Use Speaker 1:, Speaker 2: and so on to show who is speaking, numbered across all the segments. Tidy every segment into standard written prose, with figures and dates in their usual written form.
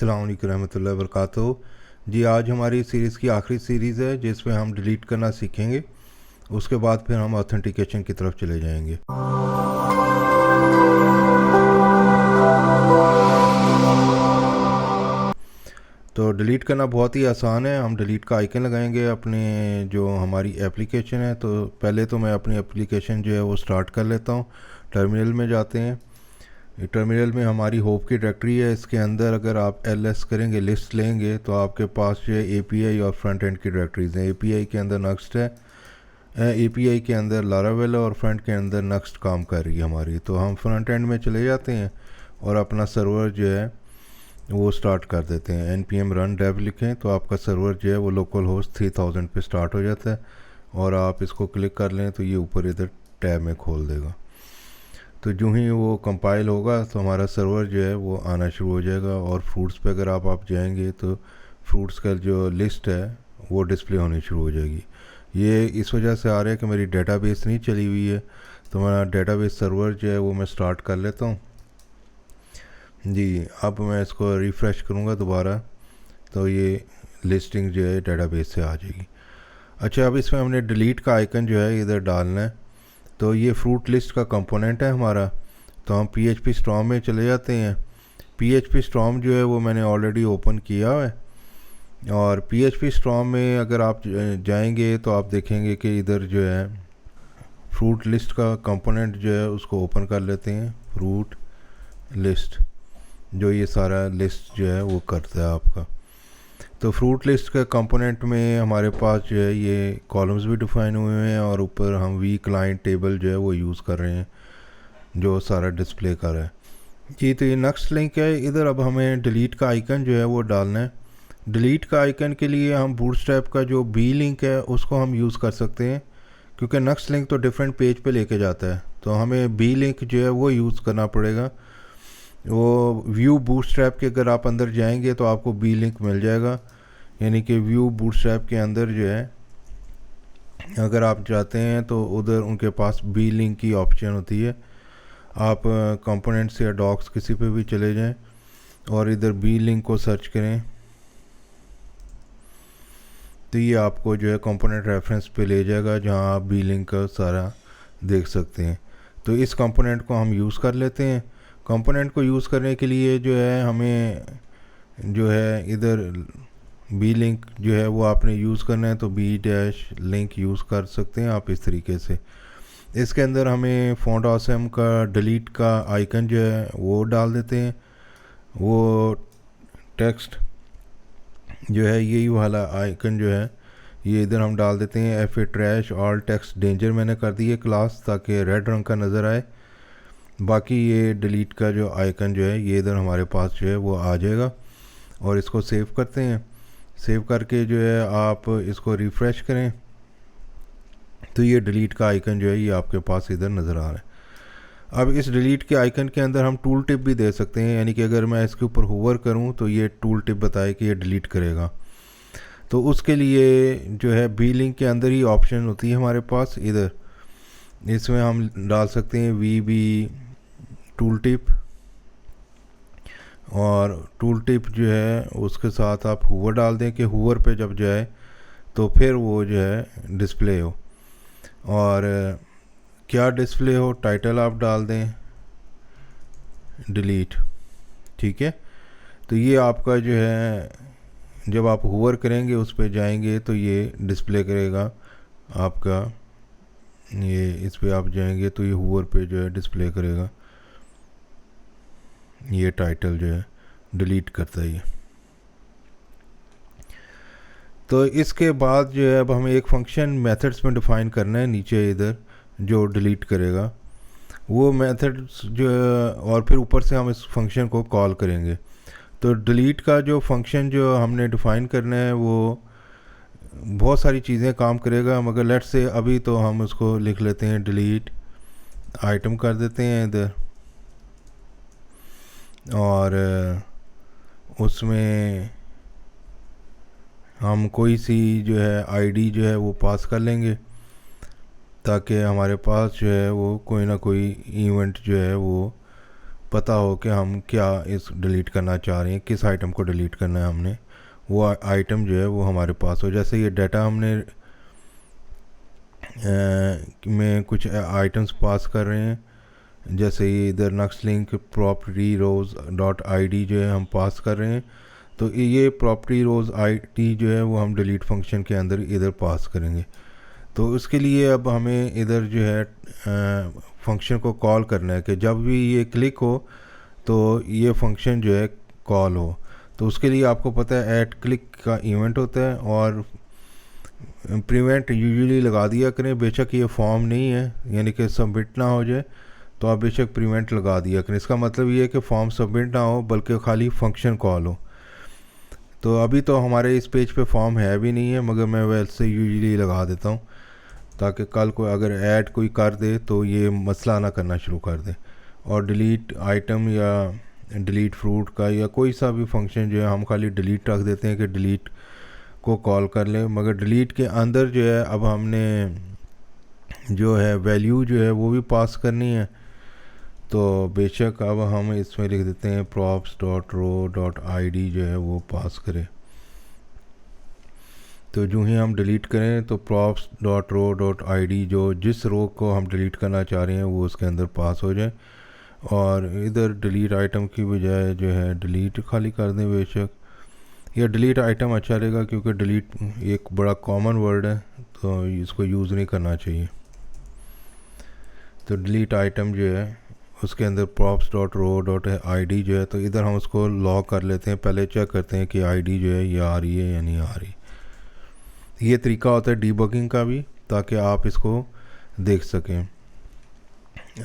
Speaker 1: अस्सलाम वालेकुम रहमतुल्लाहि व बरकातुहू। जी आज हमारी सीरीज़ की आखिरी सीरीज़ है जिसमें हम डिलीट करना सीखेंगे। उसके बाद फिर हम ऑथेंटिकेशन की तरफ चले जाएंगे। तो डिलीट करना बहुत ही आसान है। हम डिलीट का आइकन लगाएंगे अपने जो हमारी एप्लीकेशन है। तो पहले तो मैं अपनी एप्लीकेशन जो है वो स्टार्ट कर लेता हूँ। टर्मिनल में जाते हैं। टर्मिनल में हमारी होप की डायरेक्टरी है। इसके अंदर अगर आप ls करेंगे, लिस्ट लेंगे, तो आपके पास जो है API और फ्रंट एंड की डायरेक्टरीज हैं। API के अंदर नक्स्ट है, API के अंदर लारावेल है और फ्रंट के अंदर नक्स्ट काम कर रही है हमारी। तो हम फ्रंट एंड में चले जाते हैं और अपना सर्वर जो है वो स्टार्ट कर देते हैं। npm run dev लिखें तो आपका सर्वर जो है वो लोकल होस्ट 3000 पे स्टार्ट हो जाता है। और आप इसको क्लिक कर लें तो ये ऊपर इधर टैब में खोल देगा। तो जो ही वो कंपाइल होगा तो हमारा सर्वर जो है वो आना शुरू हो जाएगा। और फ्रूट्स पे अगर आप जाएंगे तो फ्रूट्स का जो लिस्ट है वो डिस्प्ले होनी शुरू हो जाएगी। ये इस वजह से आ रहा है कि मेरी डेटाबेस नहीं चली हुई है। तो मेरा डेटाबेस सर्वर जो है वो मैं स्टार्ट कर लेता हूँ। जी अब मैं इसको रिफ़्रेश करूँगा दोबारा तो ये लिस्टिंग जो है डेटाबेस से आ जाएगी। अच्छा, अब इसमें हमने डिलीट का आइकन जो है इधर डालना है। तो ये फ्रूट लिस्ट का कंपोनेंट है हमारा। तो हम PHP स्टॉर्म में चले जाते हैं। PHP स्टॉर्म जो है वो मैंने ऑलरेडी ओपन किया है। और PHP स्टॉर्म में अगर आप जाएंगे तो आप देखेंगे कि इधर जो है फ्रूट लिस्ट का कंपोनेंट जो है उसको ओपन कर लेते हैं। फ्रूट लिस्ट जो ये सारा लिस्ट जो है वो करता है आपका। तो फ्रूट लिस्ट के कंपोनेंट में हमारे पास जो है ये कॉलम्स भी डिफाइन हुए हैं और ऊपर हम वी क्लाइंट टेबल जो है वो यूज़ कर रहे हैं जो सारा डिस्प्ले कर रहा है। जी तो ये नेक्स्ट लिंक है। इधर अब हमें डिलीट का आइकन जो है वो डालना है। डिलीट का आइकन के लिए हम बूटस्ट्रैप का जो बी लिंक है उसको हम यूज़ कर सकते हैं, क्योंकि नेक्स्ट लिंक तो डिफरेंट पेज पे लेके जाता है। तो हमें बी लिंक जो है वो यूज़ करना पड़ेगा। वो व्यू बूटस्ट्रैप के अगर आप अंदर जाएंगे तो आपको बी लिंक मिल जाएगा। यानी कि व्यू बूटस्ट्रैप के अंदर जो है अगर आप जाते हैं तो उधर उनके पास बी लिंक की ऑप्शन होती है। आप कंपोनेंट्स या डॉक्स किसी पे भी चले जाएं और इधर बी लिंक को सर्च करें तो ये आपको जो है कंपोनेंट रेफरेंस पे ले जाएगा जहां आप बी लिंक का सारा देख सकते हैं। तो इस कंपोनेंट को हम यूज़ कर लेते हैं। कंपोनेंट को यूज़ करने के लिए जो है हमें जो है इधर बी लिंक जो है वो आपने यूज़ करना है तो बी डैश लिंक यूज़ कर सकते हैं आप इस तरीके से। इसके अंदर हमें फॉन्ट ऑसम का डिलीट का आइकन जो है वो डाल देते हैं। वो टेक्स्ट जो है यही वाला आइकन जो है ये इधर हम डाल देते हैं। FA trash all text danger मैंने कर दी है क्लास ताकि रेड रंग का नज़र आए। बाकी ये डिलीट का जो आइकन जो है ये इधर हमारे पास जो है वो आ जाएगा। और इसको सेव करते हैं। सेव करके जो है आप इसको रिफ़्रेश करें तो ये डिलीट का आइकन जो है ये आपके पास इधर नज़र आ रहा है। अब इस डिलीट के आइकन के अंदर हम टूल टिप भी दे सकते हैं, यानी कि अगर मैं इसके ऊपर होवर करूं तो ये टूल टिप बताए कि ये डिलीट करेगा। तो उसके लिए जो है बी लिंक के अंदर ही ऑप्शन होती है हमारे पास। इधर इसमें हम डाल सकते हैं VB टूल टिप। और टूल टिप जो है उसके साथ आप होवर डाल दें कि होवर पे जब जाए तो फिर वो जो है डिस्प्ले हो। और क्या डिस्प्ले हो, टाइटल आप डाल दें डिलीट। ठीक है, तो ये आपका जो है जब आप होवर करेंगे उस पर जाएंगे तो ये डिस्प्ले करेगा आपका। ये इस पे आप जाएंगे तो ये होवर पे जो है डिस्प्ले करेगा। ये टाइटल जो है डिलीट करता है ये। तो इसके बाद जो है अब हमें एक फंक्शन मेथड्स में डिफ़ाइन करना है नीचे इधर जो डिलीट करेगा वो मेथड्स जो है, और फिर ऊपर से हम इस फंक्शन को कॉल करेंगे। तो डिलीट का जो फंक्शन जो हमने डिफ़ाइन करना है वो बहुत सारी चीज़ें काम करेगा, मगर लेट्स से अभी तो हम उसको लिख लेते हैं डिलीट आइटम कर देते हैं इधर। और उसमें हम कोई सी जो है आईडी जो है वो पास कर लेंगे ताकि हमारे पास जो है वो कोई ना कोई इवेंट जो है वो पता हो कि हम क्या इस डिलीट करना चाह रहे हैं, किस आइटम को डिलीट करना है हमने, वो आइटम जो है वो हमारे पास हो। जैसे ये डाटा हमने में कुछ आइटम्स पास कर रहे हैं, जैसे ये इधर next link property rows dot i जो है हम पास कर रहे हैं, तो ये प्रॉपर्टी रोज़ आई जो है वो हम डिलीट फंक्शन के अंदर इधर पास करेंगे। तो उसके लिए अब हमें इधर जो है फंक्शन को कॉल करना है कि जब भी ये क्लिक हो तो ये फंक्शन जो है कॉल हो। तो उसके लिए आपको पता है ऐड क्लिक का इवेंट होता है, और प्रिवेंट यूजुअली लगा दिया करें, बेशक ये फॉर्म नहीं है यानी कि सबमिट ना हो जाए तो आप बेशक प्रिवेंट लगा दिया करें। इसका मतलब ये है कि फॉर्म सबमिट ना हो बल्कि खाली फंक्शन कॉल हो। तो अभी तो हमारे इस पेज पे फॉर्म है भी नहीं है, मगर मैं वैसे यूजुअली लगा देता हूँ ताकि कल को अगर ऐड कोई कर दे तो ये मसला ना करना शुरू कर दे। और डिलीट आइटम या डिलीट फ्रूट का या कोई सा भी फंक्शन जो है हम खाली डिलीट रख देते हैं कि डिलीट को कॉल कर लें, मगर डिलीट के अंदर जो है अब हमने जो है वैल्यू जो है वो भी पास करनी है। तो बेशक अब हम इसमें लिख देते हैं props dot row dot i जो है वो पास करें। तो जो ही हम डिलीट करें तो props dot row dot i जो जिस रो को हम डिलीट करना चाह रहे हैं वो उसके अंदर पास हो जाए, और इधर डिलीट आइटम की बजाय जो है डिलीट खाली कर दें बेशक। या डिलीट आइटम अच्छा रहेगा क्योंकि डिलीट एक बड़ा कॉमन वर्ड है तो इसको यूज़ नहीं करना चाहिए। तो डिलीट आइटम जो है उसके अंदर props dot row dot i जो है, तो इधर हम उसको लॉग कर लेते हैं। पहले चेक करते हैं कि आईडी जो है ये आ रही है या नहीं आ रही। ये तरीका होता है डीबगिंग का भी, ताकि आप इसको देख सकें।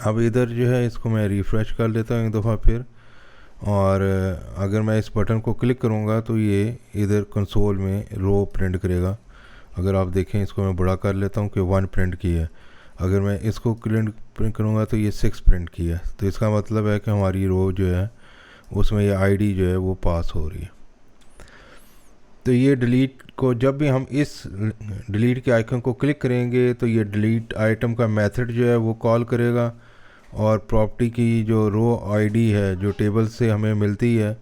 Speaker 1: अब इधर जो है इसको मैं रिफ़्रेश कर लेता हूँ एक दफ़ा फिर, और अगर मैं इस बटन को क्लिक करूँगा तो ये इधर कंसोल में रो प्रिंट करेगा। अगर आप देखें इसको मैं बड़ा कर लेता हूँ कि 1 प्रिंट की है। अगर मैं इसको प्रिंट करूँगा तो ये 6 प्रिंट की है। तो इसका मतलब है कि हमारी रो जो है उसमें ये आईडी जो है वो पास हो रही है। तो ये डिलीट को जब भी हम इस डिलीट के आइकन को क्लिक करेंगे तो ये डिलीट आइटम का मेथड जो है वो कॉल करेगा, और प्रॉपर्टी की जो रो आईडी है जो टेबल से हमें मिलती है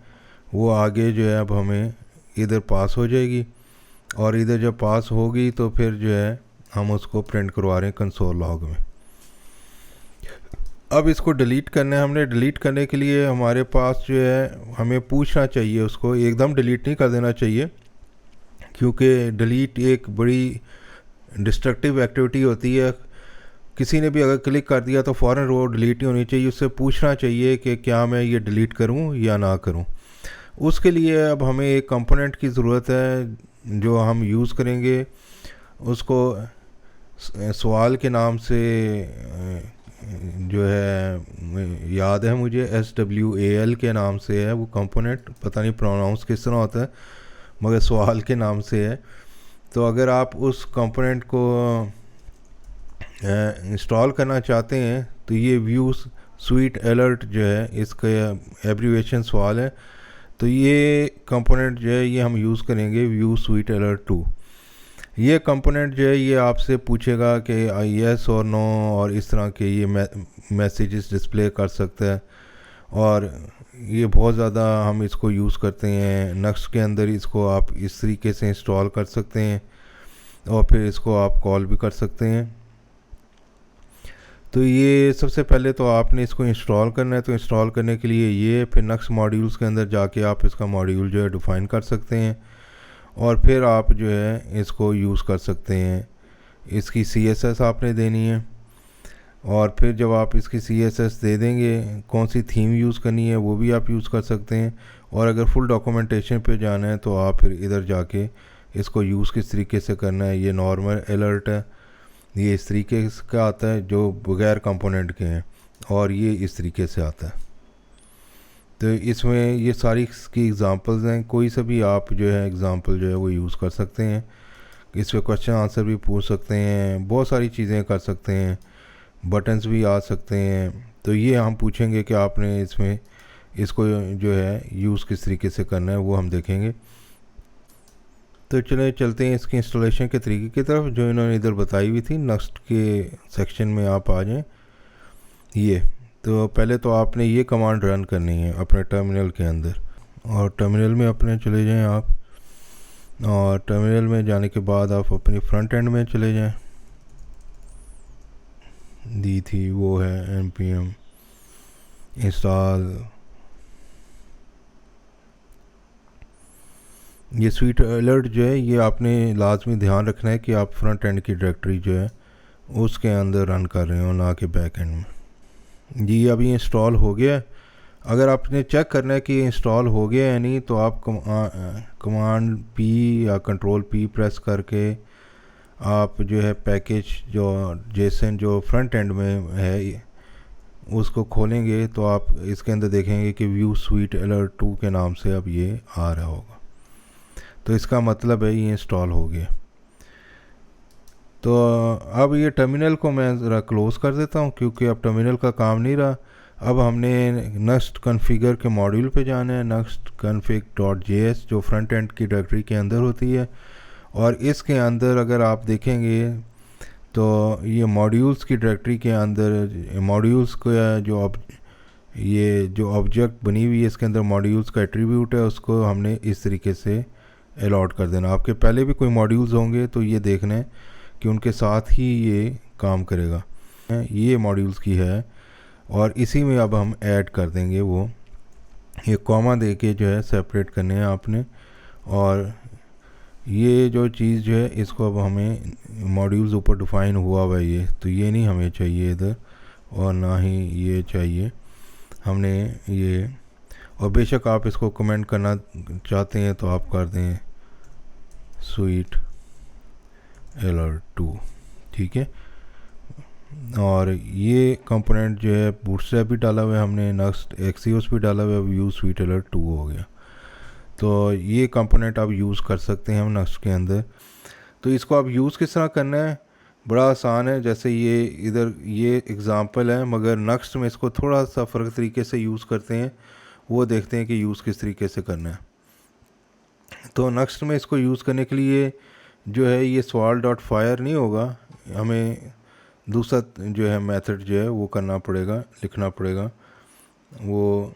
Speaker 1: वो आगे जो है अब हमें इधर पास हो जाएगी, और इधर जब पास होगी तो फिर जो है हम उसको प्रिंट करवा रहे हैं कंसोल लॉग में। अब इसको डिलीट करना है हमने। डिलीट करने के लिए हमारे पास जो है हमें पूछना चाहिए, उसको एकदम डिलीट नहीं कर देना चाहिए, क्योंकि डिलीट एक बड़ी डिस्ट्रक्टिव एक्टिविटी होती है। किसी ने भी अगर क्लिक कर दिया तो फ़ौरन वो डिलीट नहीं होनी चाहिए। उससे पूछना चाहिए कि क्या मैं ये डिलीट करूं या ना करूं। उसके लिए अब हमें एक कंपोनेंट की ज़रूरत है जो हम यूज़ करेंगे। उसको सवाल के नाम से जो है याद है मुझे, SWAL के नाम से है वो कंपोनेंट, पता नहीं प्रोनाउंस किस तरह होता है मगर सवाल के नाम से है। तो अगर आप उस कंपोनेंट को इंस्टॉल करना चाहते हैं तो ये व्यू स्वीट अलर्ट जो है इसका एब्रीवेशन सवाल है। तो ये कंपोनेंट जो है ये हम यूज़ करेंगे व्यू स्वीट अलर्ट 2। ये कंपोनेंट जो है ये आपसे पूछेगा कि येस और नो और इस तरह के ये मैसेजेस डिस्प्ले कर सकता है, और ये बहुत ज़्यादा हम इसको यूज़ करते हैं। नक्श के अंदर इसको आप इस तरीके से इंस्टॉल कर सकते हैं और फिर इसको आप कॉल भी कर सकते हैं। तो ये सबसे पहले तो आपने इसको इंस्टॉल करना है। तो इंस्टॉल करने के लिए ये फिर नक्श मॉड्यूल्स के अंदर जाके आप इसका मॉड्यूल जो है डिफ़ाइन कर सकते हैं, और फिर आप जो है इसको यूज़ कर सकते हैं। इसकी CSS आपने देनी है, और फिर जब आप इसकी CSS दे देंगे कौन सी थीम यूज़ करनी है वो भी आप यूज़ कर सकते हैं। और अगर फुल डॉक्यूमेंटेशन पे जाना है तो आप फिर इधर जाके इसको यूज़ किस तरीके से करना है। ये नॉर्मल अलर्ट है, ये इस तरीके का आता है जो बगैर कंपोनेंट के हैं, और ये इस तरीके से आता है। तो इसमें ये सारी इसकी एग्ज़ाम्पल्स हैं, कोई सा भी आप जो है एग्ज़ाम्पल जो है वो यूज़ कर सकते हैं। इस पर क्वेश्चन आंसर भी पूछ सकते हैं, बहुत सारी चीज़ें कर सकते हैं, बटन्स भी आ सकते हैं। तो ये हम पूछेंगे कि आपने इसमें इसको जो है यूज़ किस तरीके से करना है वो हम देखेंगे। तो चले चलते हैं इसके इंस्टॉलेशन के तरीके की तरफ जो इन्होंने इधर बताई हुई थी। नेक्स्ट के सेक्शन में आप आ जाएं। ये तो पहले तो आपने ये कमांड रन करनी है अपने टर्मिनल के अंदर, और टर्मिनल में अपने चले जाएं आप, और टर्मिनल में जाने के बाद आप अपनी फ्रंट एंड में चले जाएं। दी थी वो है npm इंस्टॉल। ये स्वीट अलर्ट जो है ये आपने लाजमी ध्यान रखना है कि आप फ्रंट एंड की डायरेक्टरी जो है उसके अंदर रन कर रहे हो, ना कि बैक एंड में। जी अभी इंस्टॉल हो गया। अगर आपने चेक करना है कि इंस्टॉल हो गया या नहीं, तो आप कमांड पी या कंट्रोल पी प्रेस करके आप जो है पैकेज जो जेसन जो फ्रंट एंड में है उसको खोलेंगे, तो आप इसके अंदर देखेंगे कि व्यू स्वीट अलर्ट 2 के नाम से अब ये आ रहा होगा। तो इसका मतलब है ये इंस्टॉल हो गया। तो अब ये टर्मिनल को मैं ज़रा क्लोज़ कर देता हूँ, क्योंकि अब टर्मिनल का काम नहीं रहा। अब हमने नेक्स्ट कॉन्फ़िगर के मॉड्यूल पे जाना है, नेक्स्ट config.js जो फ्रंट एंड की डायरेक्टरी के अंदर होती है। और इसके अंदर अगर आप देखेंगे तो ये मॉड्यूल्स की डायरेक्टरी के अंदर मॉड्यूल्स का जो ऑब्जेक्ट बनी हुई है इसके अंदर मॉड्यूल्स का एट्रीब्यूट है, उसको हमने इस तरीके से अलॉट कर देना। आपके पहले भी कोई मॉड्यूल्स होंगे तो ये देखना है कि उनके साथ ही ये काम करेगा। ये मॉड्यूल्स की है और इसी में अब हम ऐड कर देंगे वो, ये कॉमा दे के जो है सेपरेट करने हैं आपने। और ये जो चीज़ जो है इसको अब हमें मॉड्यूल्स ऊपर डिफ़ाइन हुआ हुआ है ये, तो ये नहीं हमें चाहिए इधर, और ना ही ये चाहिए हमने ये। और बेशक आप इसको कमेंट करना चाहते हैं तो आप कर दें स्वीट अलर्ट 2, ठीक है। और ये कंपोनेंट जो है बूटस्ट्रैप भी डाला हुआ है हमने, नेक्स्ट एक्सियोस भी डाला हुआ है, व्यू स्वीट अलर्ट 2 हो गया। तो ये कंपोनेंट आप यूज़ कर सकते हैं हम नेक्स्ट के अंदर। तो इसको आप यूज़ किस तरह करना है, बड़ा आसान है। जैसे ये इधर ये एग्ज़ाम्पल है, मगर नेक्स्ट में इसको थोड़ा सा फ़र्क तरीके से यूज़ करते हैं, वो देखते हैं कि यूज़ किस तरीके से करना है। तो नेक्स्ट में इसको यूज़ करने के लिए जो है ये sval.fire नहीं होगा, हमें दूसरा जो है मेथड जो है वो करना पड़ेगा, लिखना पड़ेगा। वो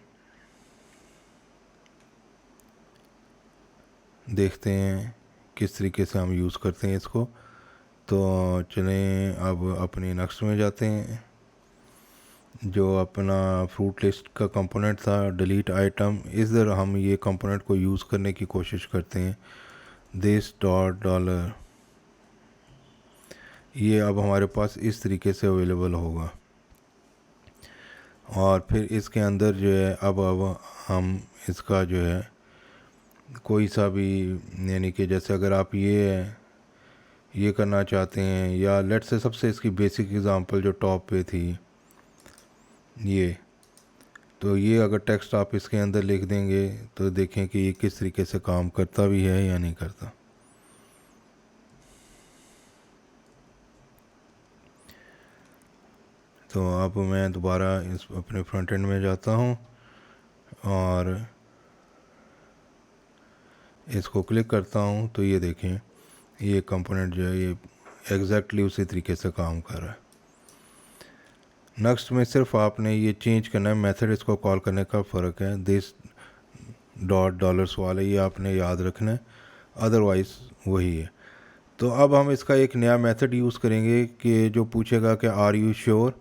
Speaker 1: देखते हैं किस तरीके से हम यूज़ करते हैं इसको। तो चलें अब अपने नेक्स्ट में जाते हैं। जो अपना फ्रूट लिस्ट का कंपोनेंट था डिलीट आइटम, इधर हम ये कंपोनेंट को यूज़ करने की कोशिश करते हैं। दिस $, ये अब हमारे पास इस तरीके से अवेलेबल होगा। और फिर इसके अंदर जो है अब हम इसका जो है कोई सा भी, यानी कि जैसे अगर आप ये करना चाहते हैं, या लेट से सबसे इसकी बेसिक एग्जांपल जो टॉप पे थी ये, तो ये अगर टेक्स्ट आप इसके अंदर लिख देंगे तो देखें कि ये किस तरीके से काम करता भी है या नहीं करता। तो अब मैं दोबारा इस अपने फ्रंट एंड में जाता हूँ और इसको क्लिक करता हूँ, तो ये देखें ये कंपोनेंट जो है ये एग्जैक्टली उसी तरीके से काम कर रहा है। नेक्स्ट में सिर्फ आपने ये चेंज करना है मेथड, इसको कॉल करने का फ़र्क है। दिस $, वाला ये आपने याद रखना है, अदरवाइज़ वही है। तो अब हम इसका एक नया मेथड यूज़ करेंगे कि जो पूछेगा कि आर यू श्योर,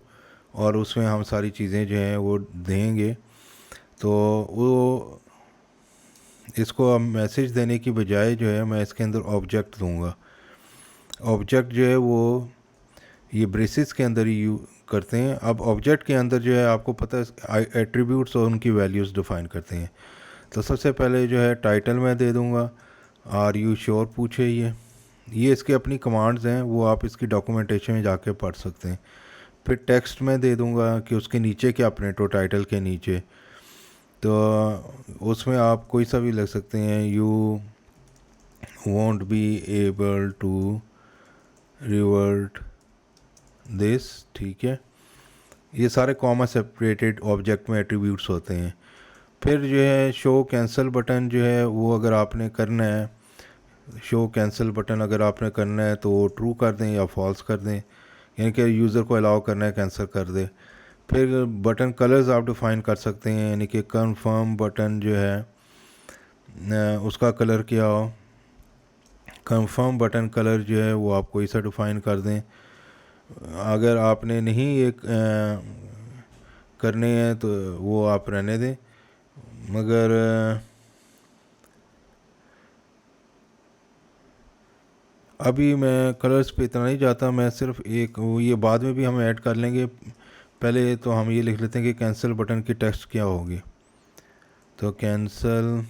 Speaker 1: और उसमें हम सारी चीज़ें जो हैं वो देंगे। तो वो इसको अब मैसेज देने की बजाय जो है मैं इसके अंदर ऑब्जेक्ट दूंगा। ऑब्जेक्ट जो है वो ये ब्रेसिस के अंदर ही करते हैं। अब ऑब्जेक्ट के अंदर जो है आपको पता है एट्रीब्यूट्स और उनकी वैल्यूज़ डिफ़ाइन करते हैं। तो सबसे पहले जो है टाइटल मैं दे दूंगा आर यू श्योर पूछे ये इसकी अपनी कमांड्स हैं, वो आप इसकी डॉक्यूमेंटेशन में जाके पढ़ सकते हैं। फिर टेक्स्ट में दे दूंगा कि उसके नीचे क्या प्रिंट हो, टाइटल के नीचे। तो उसमें आप कोई सा भी लग सकते हैं, you want be able to revert this, ठीक है। ये सारे कॉमा सेपरेटेड ऑब्जेक्ट में एट्रीब्यूट्स होते हैं। फिर जो है शो कैंसिल बटन जो है वो अगर आपने करना है, शो कैंसिल बटन अगर आपने करना है तो वो ट्रू कर दें या फॉल्स कर दें, यानी कि यूज़र को अलाउ करना है कैंसिल कर दे। फिर बटन कलर्स आप डिफ़ाइन कर सकते हैं, यानी कि कंफर्म बटन जो है उसका कलर क्या हो। कंफर्म बटन कलर जो है वो आप कोई सा डिफ़ाइन कर दें। अगर आपने नहीं एक करने हैं तो वो आप रहने दें, मगर अभी मैं कलर्स पे इतना नहीं जाता। मैं सिर्फ एक वो ये बाद में भी हम ऐड कर लेंगे, पहले तो हम ये लिख लेते हैं कि कैंसिल बटन की टेक्स्ट क्या होगी। तो कैंसिल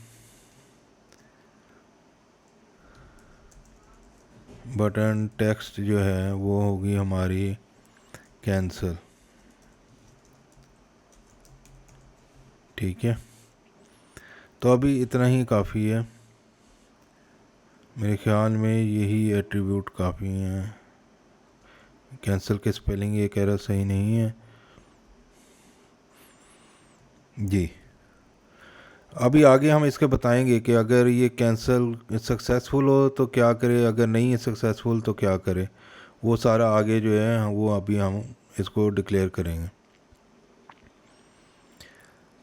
Speaker 1: बटन टेक्स्ट जो है वो होगी हमारी कैंसिल। ठीक है, तो अभी इतना ही काफ़ी है, मेरे ख्याल में यही एट्रीब्यूट काफ़ी हैं। कैंसिल के स्पेलिंग ये कह रहा सही नहीं है जी। अभी आगे हम इसके बताएंगे कि अगर ये कैंसिल सक्सेसफुल हो तो क्या करे, अगर नहीं है सक्सेसफुल तो क्या करे। वो सारा आगे जो है वो अभी हम इसको डिक्लेयर करेंगे।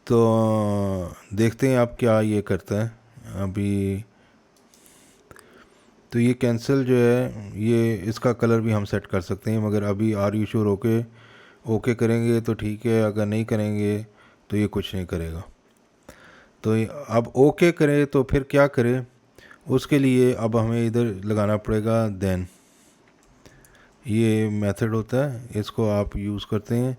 Speaker 1: तो देखते हैं आप क्या ये करता है अभी। तो ये कैंसिल जो है ये इसका कलर भी हम सेट कर सकते हैं, मगर अभी आर यू श्योर ओके करेंगे तो ठीक है, अगर नहीं करेंगे तो ये कुछ नहीं करेगा। तो अब ओके करें तो फिर क्या करें, उसके लिए अब हमें इधर लगाना पड़ेगा देन। ये मेथड होता है, इसको आप यूज़ करते हैं।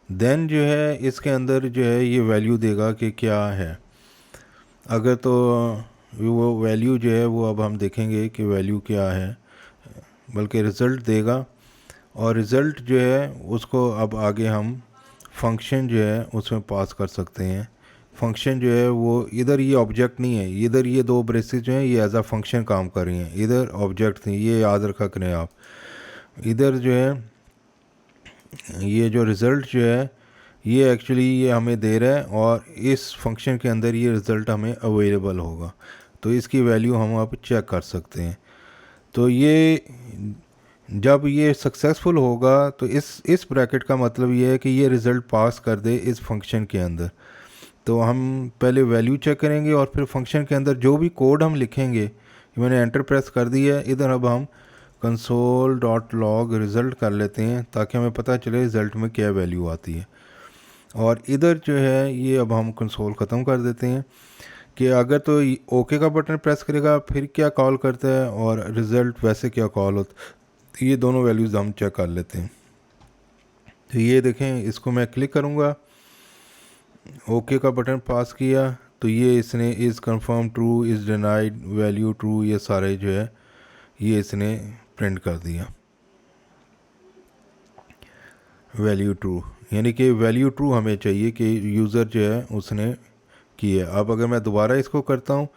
Speaker 1: देन जो है इसके अंदर जो है ये वैल्यू देगा कि क्या है। अगर तो वो वैल्यू जो है वो अब हम देखेंगे कि वैल्यू क्या है, बल्कि रिज़ल्ट देगा। और रिज़ल्ट जो है उसको अब आगे हम फंक्शन जो है उसमें पास कर सकते हैं। फंक्शन जो है वो इधर ये ऑब्जेक्ट नहीं है, इधर ये दो ब्रेसेस जो हैं ये एज अ फंक्शन काम कर रही हैं, इधर ऑब्जेक्ट थी, ये याद रखा करें आप। इधर जो है ये जो रिज़ल्ट जो है ये एक्चुअली ये हमें दे रहा है, और इस फंक्शन के अंदर ये रिज़ल्ट हमें अवेलेबल होगा, तो इसकी वैल्यू हम अब चेक कर सकते हैं। तो ये जब ये सक्सेसफुल होगा तो इस ब्रैकेट का मतलब ये है कि ये रिज़ल्ट पास कर दे इस फंक्शन के अंदर। तो हम पहले वैल्यू चेक करेंगे और फिर फंक्शन के अंदर जो भी कोड हम लिखेंगे, मैंने एंटर प्रेस कर दिया है, इधर अब हम console.log रिज़ल्ट कर लेते हैं ताकि हमें पता चले रिज़ल्ट में क्या वैल्यू आती है। और इधर जो है ये अब हम कंसोल ख़त्म कर देते हैं कि अगर तो ओके का बटन प्रेस करेगा फिर क्या कॉल करता है और रिज़ल्ट वैसे क्या कॉल होता है, तो ये दोनों वैल्यूज़ हम चेक कर लेते हैं। तो ये देखें, इसको मैं क्लिक करूँगा, ओके का बटन पास किया तो ये इसने is confirm true, is denied, value true, ये सारे जो है ये इसने प्रिंट कर दिया वैल्यू ट्रू। यानी कि वैल्यू ट्रू हमें चाहिए कि यूज़र जो है उसने की है। अब अगर मैं दोबारा इसको करता हूँ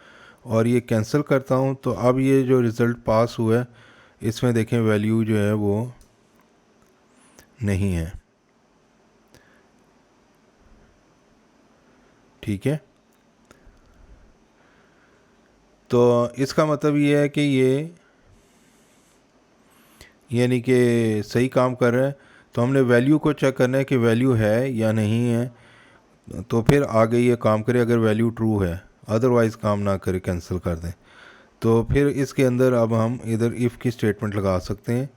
Speaker 1: और ये कैंसिल करता हूँ तो अब ये जो रिज़ल्ट पास हुआ है इसमें देखें वैल्यू जो है वो नहीं है। ठीक है, तो इसका मतलब ये है कि ये यानी कि सही काम कर रहा है। तो हमने वैल्यू को चेक करना है कि वैल्यू है या नहीं है, तो फिर आगे ये काम करे अगर वैल्यू ट्रू है, अदरवाइज़ काम ना करे, कैंसिल कर दें। तो फिर इसके अंदर अब हम इधर इफ़ की स्टेटमेंट लगा सकते हैं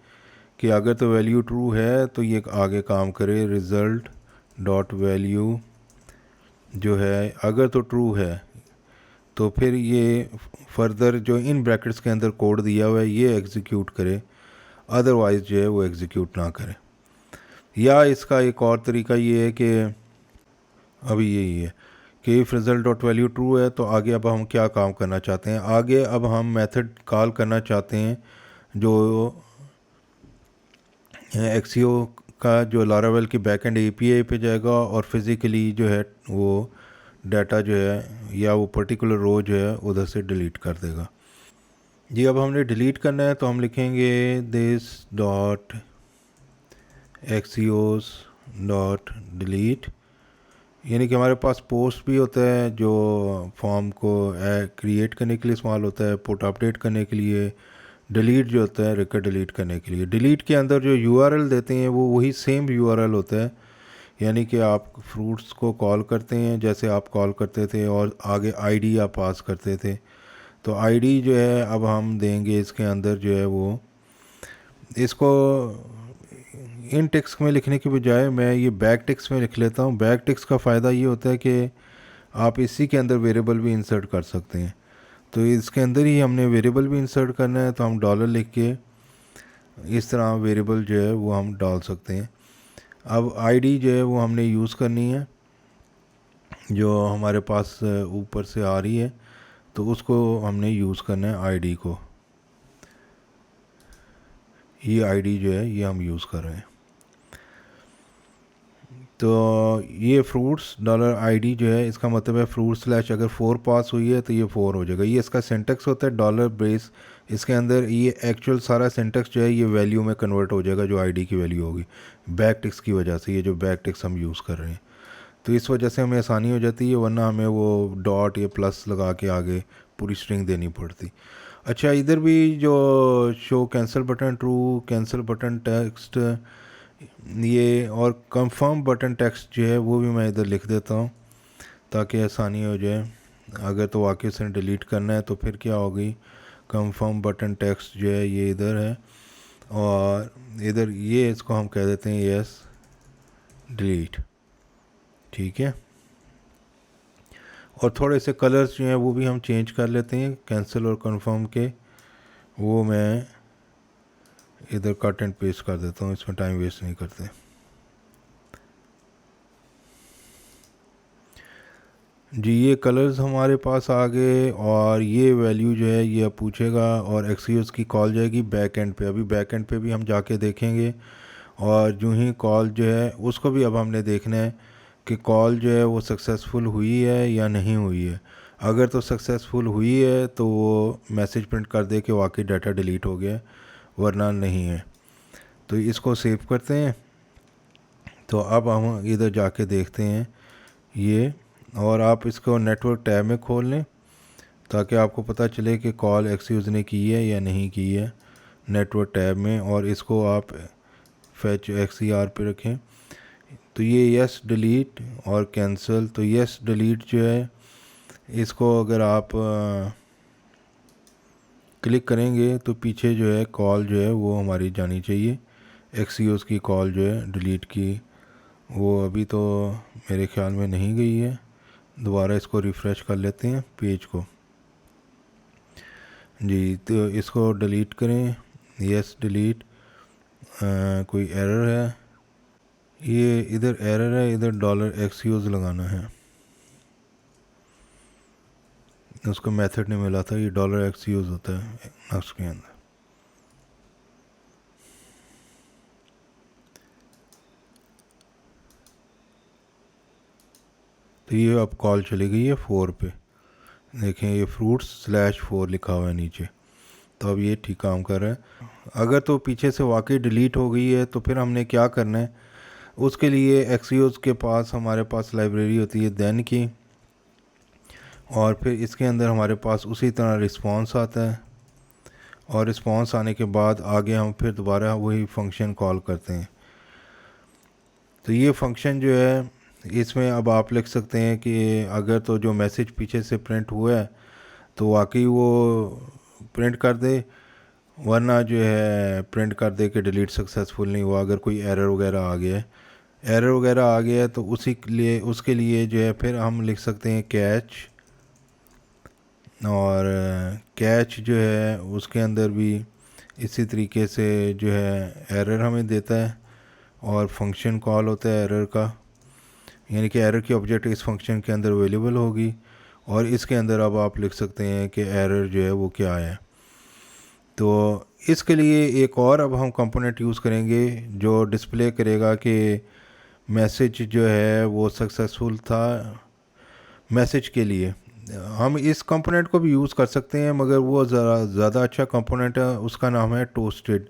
Speaker 1: कि अगर तो वैल्यू ट्रू है तो ये आगे काम करे, रिज़ल्ट डॉट वैल्यू जो है अगर तो ट्रू है तो फिर ये फर्दर जो इन ब्रैकेट्स के अंदर कोड दिया हुआ है ये एग्जीक्यूट करे, अदरवाइज़ जो है वो एग्जीक्यूट ना करे। या इसका एक और तरीका ये है कि अभी यही है कि if result dot value true है तो आगे अब हम क्या काम करना चाहते हैं, आगे अब हम मेथड कॉल करना चाहते हैं जो एक्सियो का जो लारावेल की बैकएंड एपीआई पे जाएगा और फिज़िकली जो है वो डाटा जो है या वो पर्टिकुलर रो जो है उधर से डिलीट कर देगा। जी अब हमने डिलीट करना है तो हम लिखेंगे this dot Axios dot delete, यानी कि हमारे पास पोस्ट भी होता है जो फॉर्म को क्रिएट करने के लिए इस्तेमाल होता है, पुट अपडेट करने के लिए, डिलीट जो होता है रिकॉर्ड डिलीट करने के लिए। डिलीट के अंदर जो यूआरएल देते हैं वो वही सेम यूआरएल होता है, यानी कि आप फ्रूट्स को कॉल करते हैं जैसे आप कॉल करते थे और आगे आईडी आप पास करते थे। तो आईडी जो है अब हम देंगे इसके अंदर जो है वो, इसको इन टेक्स्ट में लिखने की बजाय मैं ये बैक टेक्स्ट में लिख लेता हूँ। बैक टेक्स्ट का फ़ायदा ये होता है कि आप इसी के अंदर वेरिएबल भी इंसर्ट कर सकते हैं। तो इसके अंदर ही हमने वेरिएबल भी इंसर्ट करना है, तो हम डॉलर लिख के इस तरह वेरिएबल जो है वो हम डाल सकते हैं। अब आईडी जो है वो हमने यूज़ करनी है, जो हमारे पास ऊपर से आ रही है, तो उसको हमने यूज़ करना है आईडी को। ये आईडी जो है ये हम यूज़ कर रहे हैं। तो ये फ्रूट्स डॉलर आईडी जो है इसका मतलब है फ्रूट स्लैश, अगर 4 पास हुई है तो ये 4 हो जाएगा। ये इसका सिंटेक्स होता है डॉलर ब्रेस। इसके अंदर ये एक्चुअल सारा सिंटेक्स जो है ये वैल्यू में कन्वर्ट हो जाएगा, जो आईडी की वैल्यू होगी बैक टिक्स की वजह से। ये जो बैक टिक्स हम यूज़ कर रहे हैं तो इस वजह से हमें आसानी हो जाती है, वरना हमें वो डॉट या प्लस लगा के आगे पूरी स्ट्रिंग देनी पड़ती। अच्छा, इधर भी जो show cancel button true, cancel button text, ये और कंफर्म बटन टेक्स्ट जो है वो भी मैं इधर लिख देता हूँ ताकि आसानी हो जाए। अगर तो वाकई से डिलीट करना है तो फिर क्या होगी, कंफर्म बटन टेक्स्ट जो है ये इधर है, और इधर ये इसको हम कह देते हैं यस डिलीट। ठीक है, और थोड़े से कलर्स जो हैं वो भी हम चेंज कर लेते हैं कैंसिल और कंफर्म के। वो मैं इधर कट एंड पेस्ट कर देता हूँ, इसमें टाइम वेस्ट नहीं करते। जी, ये कलर्स हमारे पास आ गए, और ये वैल्यू जो है ये पूछेगा और एक्सक्यूज़ की कॉल जाएगी बैक एंड पे। अभी बैक एंड पे भी हम जाके देखेंगे, और जो ही कॉल जो है उसको भी अब हमने देखना है कि कॉल जो है वो सक्सेसफुल हुई है या नहीं हुई है। अगर तो सक्सेसफुल हुई है तो वो मैसेज प्रिंट कर दे कि वाकई डाटा डिलीट हो गया, वरना नहीं है। तो इसको सेव करते हैं। तो अब हम इधर जाके देखते हैं ये, और आप इसको नेटवर्क टैब में खोल लें ताकि आपको पता चले कि कॉल एक्सक्यूज़ ने की है या नहीं की है नेटवर्क टैब में, और इसको आप फैच XCR पे रखें। तो ये यस डिलीट और कैंसिल, तो यस डिलीट जो है इसको अगर आप क्लिक करेंगे तो पीछे जो है कॉल जो है वो हमारी जानी चाहिए। एक्सक्यूज़ की कॉल जो है डिलीट की, वो अभी तो मेरे ख्याल में नहीं गई है। दोबारा इसको रिफ़्रेश कर लेते हैं पेज को। जी, तो इसको डिलीट करें, यस डिलीट। कोई एरर है, ये इधर एरर है, इधर डॉलर एक्सक्यूज़ लगाना है, उसको मेथड नहीं मिला था। ये डॉलर एक्सक्यूज़ होता है नक्स के अंदर। तो ये अब कॉल चली गई है 4 पे, देखें ये फ्रूट्स स्लैश 4 लिखा हुआ है नीचे। तो अब ये ठीक काम कर रहा है। अगर तो पीछे से वाकई डिलीट हो गई है तो फिर हमने क्या करना है, उसके लिए एक्सक्यूज़ के पास हमारे पास लाइब्रेरी होती है देन की, और फिर इसके अंदर हमारे पास उसी तरह रिस्पांस आता है, और रिस्पांस आने के बाद आगे हम फिर दोबारा वही फंक्शन कॉल करते हैं। तो ये फंक्शन जो है इसमें अब आप लिख सकते हैं कि अगर तो जो मैसेज पीछे से प्रिंट हुआ है तो वाकई वो प्रिंट कर दे, वरना जो है प्रिंट कर दे कि डिलीट सक्सेसफुल नहीं हुआ। अगर कोई एरर वगैरह आ गया है, एरर वगैरह आ गया है तो उसी के लिए उसके लिए जो है फिर हम लिख सकते हैं कैच, और कैच जो है उसके अंदर भी इसी तरीके से जो है एरर हमें देता है, और फंक्शन कॉल होता है एरर का, यानी कि एरर की ऑब्जेक्ट इस फंक्शन के अंदर अवेलेबल होगी, और इसके अंदर अब आप लिख सकते हैं कि एरर जो है वो क्या है। तो इसके लिए एक और अब हम कंपोनेंट यूज़ करेंगे जो डिस्प्ले करेगा कि मैसेज जो है वो सक्सेसफुल था। मैसेज के लिए हम इस कंपोनेंट को भी यूज़ कर सकते हैं, मगर वो ज़्यादा अच्छा कंपोनेंट है, उसका नाम है टोस्टेड।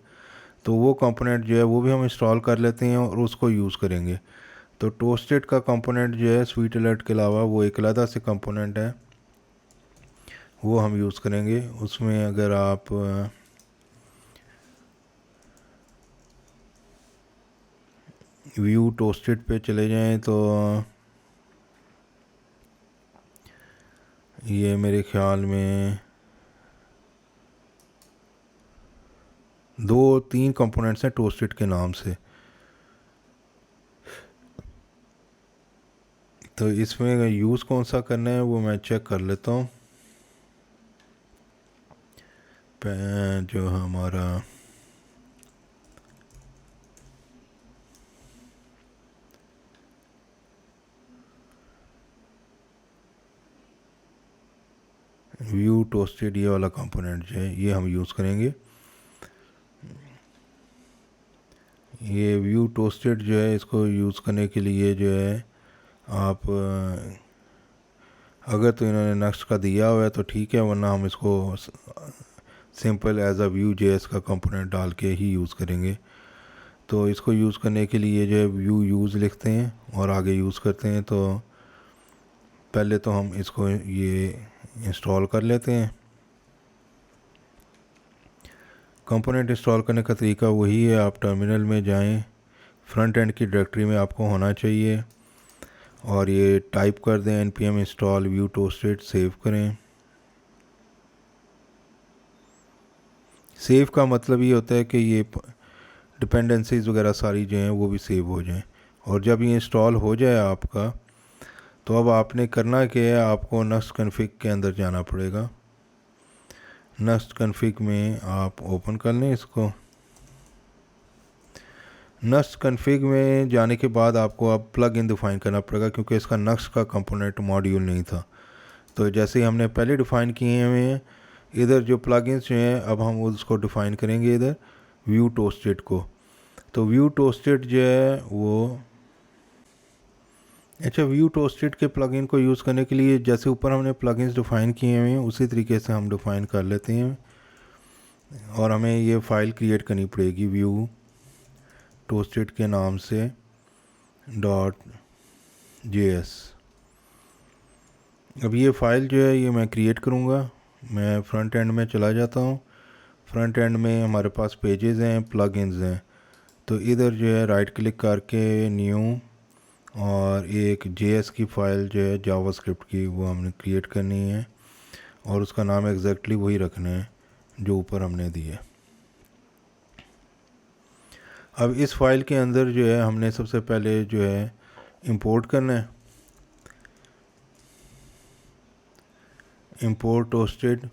Speaker 1: तो वो कंपोनेंट जो है वो भी हम इंस्टॉल कर लेते हैं और उसको यूज़ करेंगे। तो टोस्टेड का कंपोनेंट जो है स्वीट अलर्ट के अलावा वो एक अलग से कंपोनेंट है, वो हम यूज़ करेंगे। उसमें अगर आप व्यू टोस्टेड पे चले जाएं तो ये मेरे ख्याल में 2-3 कंपोनेंट्स हैं टोस्टेड के नाम से। तो इसमें यूज़ कौन सा करना है वो मैं चेक कर लेता हूँ। जो हमारा व्यू टोस्टेड ये वाला कंपोनेंट जो है ये हम यूज़ करेंगे। ये व्यू टोस्टेड जो है इसको यूज़ करने के लिए जो है आप अगर तो इन्होंने नेक्स्ट का दिया हुआ है तो ठीक है, वरना हम इसको simple as a Vue JS का कंपोनेंट डाल के ही यूज़ करेंगे। तो इसको यूज़ करने के लिए जो है व्यू यूज़ लिखते हैं और आगे यूज़ करते हैं। तो पहले तो हम इसको ये इंस्टॉल कर लेते हैं। कंपोनेंट इंस्टॉल करने का तरीका वही है, आप टर्मिनल में जाएं, फ्रंट एंड की डायरेक्टरी में आपको होना चाहिए और ये टाइप कर दें npm install view toasted, save करें। सेव का मतलब ये होता है कि ये डिपेंडेंसीज वगैरह सारी जो हैं वो भी सेव हो जाएं। और जब ये इंस्टॉल हो जाए आपका, तो अब आपने करना क्या है, आपको नस्ट कन्फिग के अंदर जाना पड़ेगा। नस्ट कन्फिग में आप ओपन कर लें इसको। नस्ट कन्फिग में जाने के बाद आपको अब प्लग इन डिफ़ाइन करना पड़ेगा, क्योंकि इसका नस्ट का कंपोनेंट मॉड्यूल नहीं था। तो जैसे हमने पहले डिफ़ाइन किए हुए हैं, इधर जो प्लगइन्स जो हैं अब हम उसको डिफ़ाइन करेंगे इधर व्यू टोस्टेड को। तो व्यू टोस्टेड जो है वो व्यू टोस्टेड के प्लगइन को यूज़ करने के लिए जैसे ऊपर हमने प्लगइन्स डिफ़ाइन किए हुए हैं उसी तरीके से हम डिफ़ाइन कर लेते हैं। और हमें ये फ़ाइल क्रिएट करनी पड़ेगी व्यू टोस्टेड के नाम से .js। अब ये फ़ाइल जो है ये मैं क्रिएट करूँगा। मैं फ्रंट एंड में चला जाता हूँ। फ्रंट एंड में हमारे पास पेजेस हैं, प्लगइन्स हैं। तो इधर जो है राइट क्लिक करके न्यू और एक JS की फ़ाइल जो है जावास्क्रिप्ट की वो हमने क्रिएट करनी है और उसका नाम एग्जैक्टली वही रखना है जो ऊपर हमने दिया। अब इस फाइल के अंदर जो है हमने सबसे पहले जो है इंपोर्ट करना है, इंपोर्ट टोस्टेड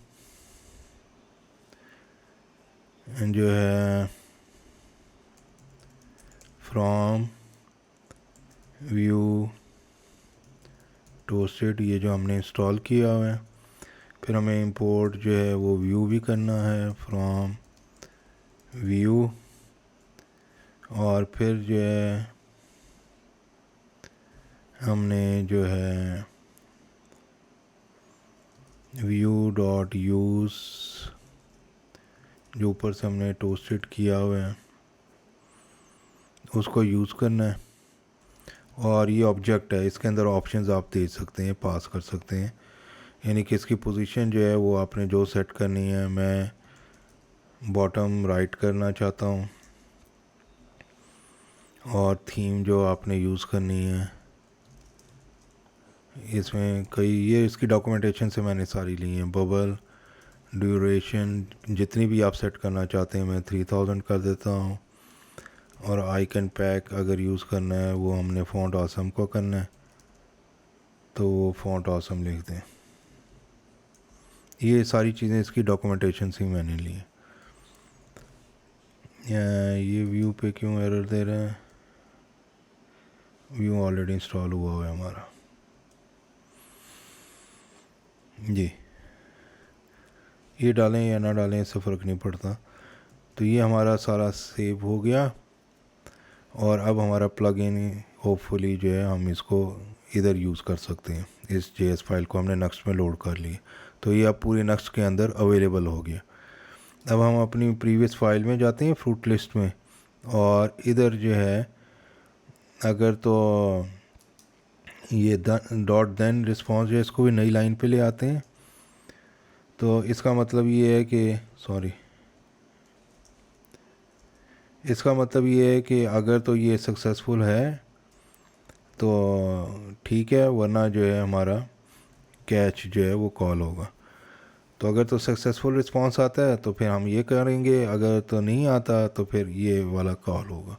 Speaker 1: जो है फ्रॉम व्यू टोस्टेड, ये जो हमने इंस्टॉल किया हुआ है। फिर हमें इंपोर्ट जो है वो व्यू भी करना है फ्रॉम व्यू, और फिर जो है हमने जो है व्यू डॉट यूज़ जो ऊपर से हमने टोस्टेड किया हुआ है उसको यूज़ करना है। और ये ऑब्जेक्ट है, इसके अंदर ऑप्शंस आप दे सकते हैं, पास कर सकते हैं, यानी कि इसकी पोजीशन जो है वो आपने जो सेट करनी है। मैं बॉटम राइट करना चाहता हूँ और थीम जो आपने यूज़ करनी है इसमें कई ये इसकी डॉक्यूमेंटेशन से मैंने सारी ली हैं। बबल ड्यूरेशन जितनी भी आप सेट करना चाहते हैं मैं 3000 कर देता हूँ। और आइकन पैक अगर यूज़ करना है वो हमने फ़ॉन्ट ऑसम को करना है तो वो फ़ॉन्ट ऑसम लिख दें। ये सारी चीज़ें इसकी डॉक्यूमेंटेशन से ही मैंने ली हैं। ये व्यू पे क्यों एरर दे रहा है, व्यू ऑलरेडी इंस्टॉल हुआ है हमारा जी। ये डालें या ना डालें इससे फ़र्क नहीं पड़ता। तो ये हमारा सारा सेव हो गया और अब हमारा प्लगइन होपफुली जो है हम इसको इधर यूज़ कर सकते हैं। इस JS फाइल को हमने नेक्स्ट में लोड कर लिया, तो ये अब पूरे नेक्स्ट के अंदर अवेलेबल हो गया। अब हम अपनी प्रीवियस फाइल में जाते हैं फ्रूट लिस्ट में, और इधर जो है अगर तो ये डॉट देन रिस्पॉन्स जो है इसको भी नई लाइन पे ले आते हैं। तो इसका मतलब ये है कि इसका मतलब ये है कि अगर तो ये सक्सेसफुल है तो ठीक है, वरना जो है हमारा कैच जो है वो कॉल होगा। तो अगर तो सक्सेसफुल रिस्पांस आता है तो फिर हम ये करेंगे, अगर तो नहीं आता तो फिर ये वाला कॉल होगा।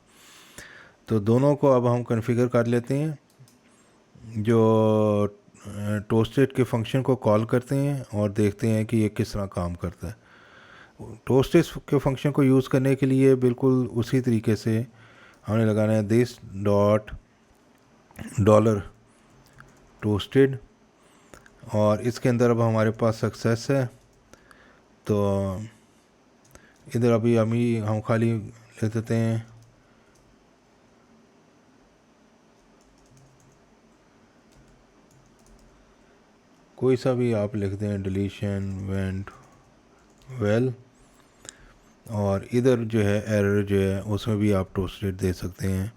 Speaker 1: तो दोनों को अब हम कॉन्फ़िगर कर लेते हैं। जो टोस्टेड के फंक्शन को कॉल करते हैं और देखते हैं कि ये किस तरह काम करता है। टोस्टेड के फंक्शन को यूज़ करने के लिए बिल्कुल उसी तरीके से हमने लगाना है दिस डॉट डॉलर टोस्टेड, और इसके अंदर अब हमारे पास सक्सेस है। तो इधर अभी हम खाली ले देते हैं कोई सा भी आप लिख दें, डिलीशन वेंट वेल, और इधर जो है एरर जो है उसमें भी आप टोस्टेड दे सकते हैं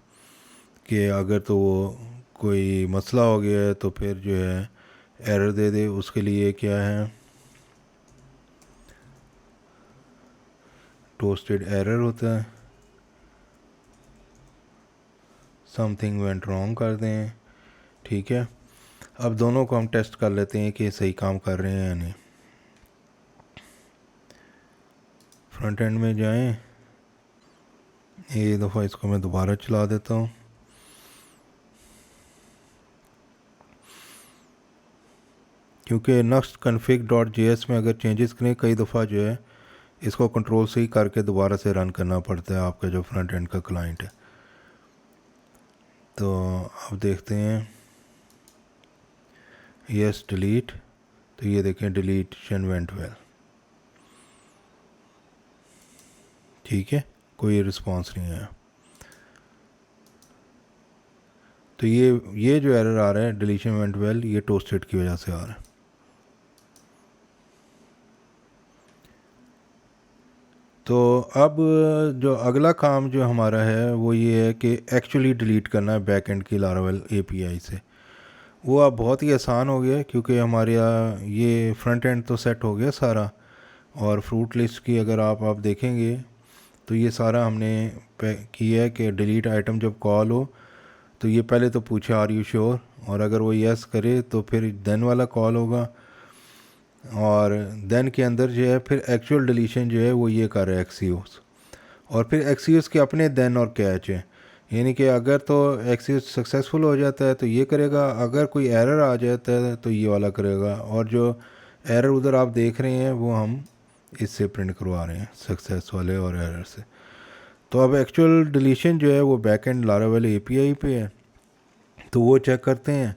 Speaker 1: कि अगर तो वो कोई मसला हो गया है तो फिर जो है एरर दे दे। उसके लिए क्या है, टोस्टेड एरर होता है, समथिंग वेंट रॉन्ग कर दें। ठीक है, अब दोनों को हम टेस्ट कर लेते हैं कि सही काम कर रहे हैं या नहीं। फ्रंट एंड में जाएं, एक दफ़ा इसको मैं दोबारा चला देता हूँ। क्योंकि next config.js में अगर चेंजेस करें कई दफ़ा जो है इसको कंट्रोल से ही करके दोबारा से रन करना पड़ता है आपका जो फ्रंट एंड का क्लाइंट है। तो अब देखते हैं यस डिलीट, तो ये देखें डिलीशन वेंट वेल। ठीक है, कोई रिस्पांस नहीं आया। तो ये जो एरर आ रहा है डिलीशन वेंट वेल, ये टोस्टेड की वजह से आ रहा है। तो अब जो अगला काम जो हमारा है वो ये है कि एक्चुअली डिलीट करना है बैक एंड की लारावेल एपीआई से। वो अब बहुत ही आसान हो गया क्योंकि हमारे यहाँ ये फ्रंट एंड तो सेट हो गया सारा, और फ्रूट लिस्ट की अगर आप देखेंगे तो ये सारा हमने किया है कि डिलीट आइटम जब कॉल हो तो ये पहले तो पूछे आर यू श्योर, और अगर वो यस करे तो फिर देन वाला कॉल होगा, और देन के अंदर जो है फिर एक्चुअल डिलीशन जो है वो ये कर रहा है एक्सीओस, और फिर एक्सीओस के अपने देन और कैच है। यानी कि अगर तो एक्सीओस सक्सेसफुल हो जाता है तो ये करेगा, अगर कोई एरर आ जाता है तो ये वाला करेगा, और जो एरर उधर आप देख रहे हैं वो हम इससे प्रिंट करवा रहे हैं सक्सेस वाले और एरर से। तो अब एक्चुअल डिलीशन जो है वो बैक एंड लारावेल एपीआई पे है, तो वो चेक करते हैं।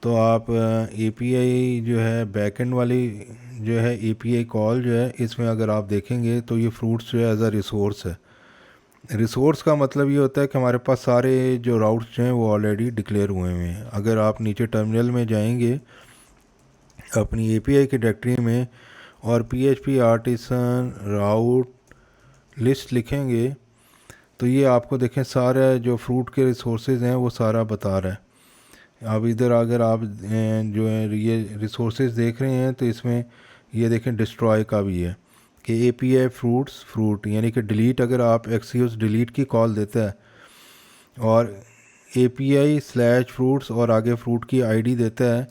Speaker 1: तो आप एपीआई जो है बैकएंड वाली जो है एपीआई कॉल जो है इसमें अगर आप देखेंगे तो ये फ्रूट्स जो है एज अ रिसोर्स है। रिसोर्स का मतलब ये होता है कि हमारे पास सारे जो राउट्स हैं वो ऑलरेडी डिक्लेयर हुए हुए हैं। अगर आप नीचे टर्मिनल में जाएंगे अपनी एपीआई की डायरेक्टरी में और PHP आर्टिसन राउट लिस्ट लिखेंगे तो ये आपको देखें सारा जो फ्रूट के रिसोर्सेज हैं वो सारा बता रहा है। अब इधर अगर आप जो है ये रिसोर्सेज देख रहे हैं तो इसमें ये देखें डिस्ट्रॉय का भी है कि API फ्रूट्स फ्रूट, यानी कि डिलीट अगर आप एक्सीओस डिलीट की कॉल देता है और API/फ्रूट्स और आगे फ्रूट की आईडी देता है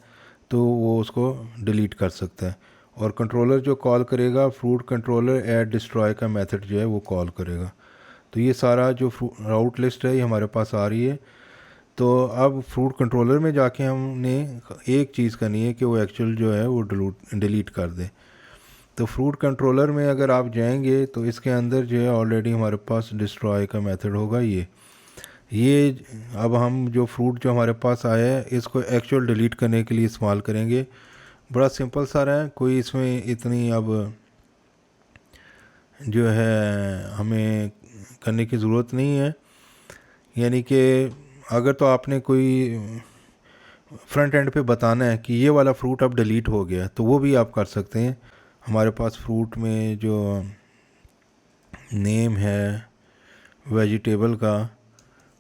Speaker 1: तो वो उसको डिलीट कर सकता है। और कंट्रोलर जो कॉल करेगा फ्रूट कंट्रोलर ऐड डिस्ट्रॉय का मेथड जो है वो कॉल करेगा। तो ये सारा जो राउट लिस्ट है ये हमारे पास आ रही है। तो अब फ्रूट कंट्रोलर में जाके हमने एक चीज़ करनी है कि वो एक्चुअल जो है वो डिलीट कर दे। तो फ्रूट कंट्रोलर में अगर आप जाएंगे तो इसके अंदर जो है ऑलरेडी हमारे पास डिस्ट्रॉय का मेथड होगा ये अब हम जो फ्रूट जो हमारे पास आया है इसको एक्चुअल डिलीट करने के लिए इस्तेमाल करेंगे। बड़ा सिंपल सा है, कोई इसमें इतनी अब जो है हमें करने की ज़रूरत नहीं है। यानी कि अगर तो आपने कोई फ्रंट एंड पे बताना है कि ये वाला फ्रूट अब डिलीट हो गया तो वो भी आप कर सकते हैं। हमारे पास फ्रूट में जो नेम है वेजिटेबल का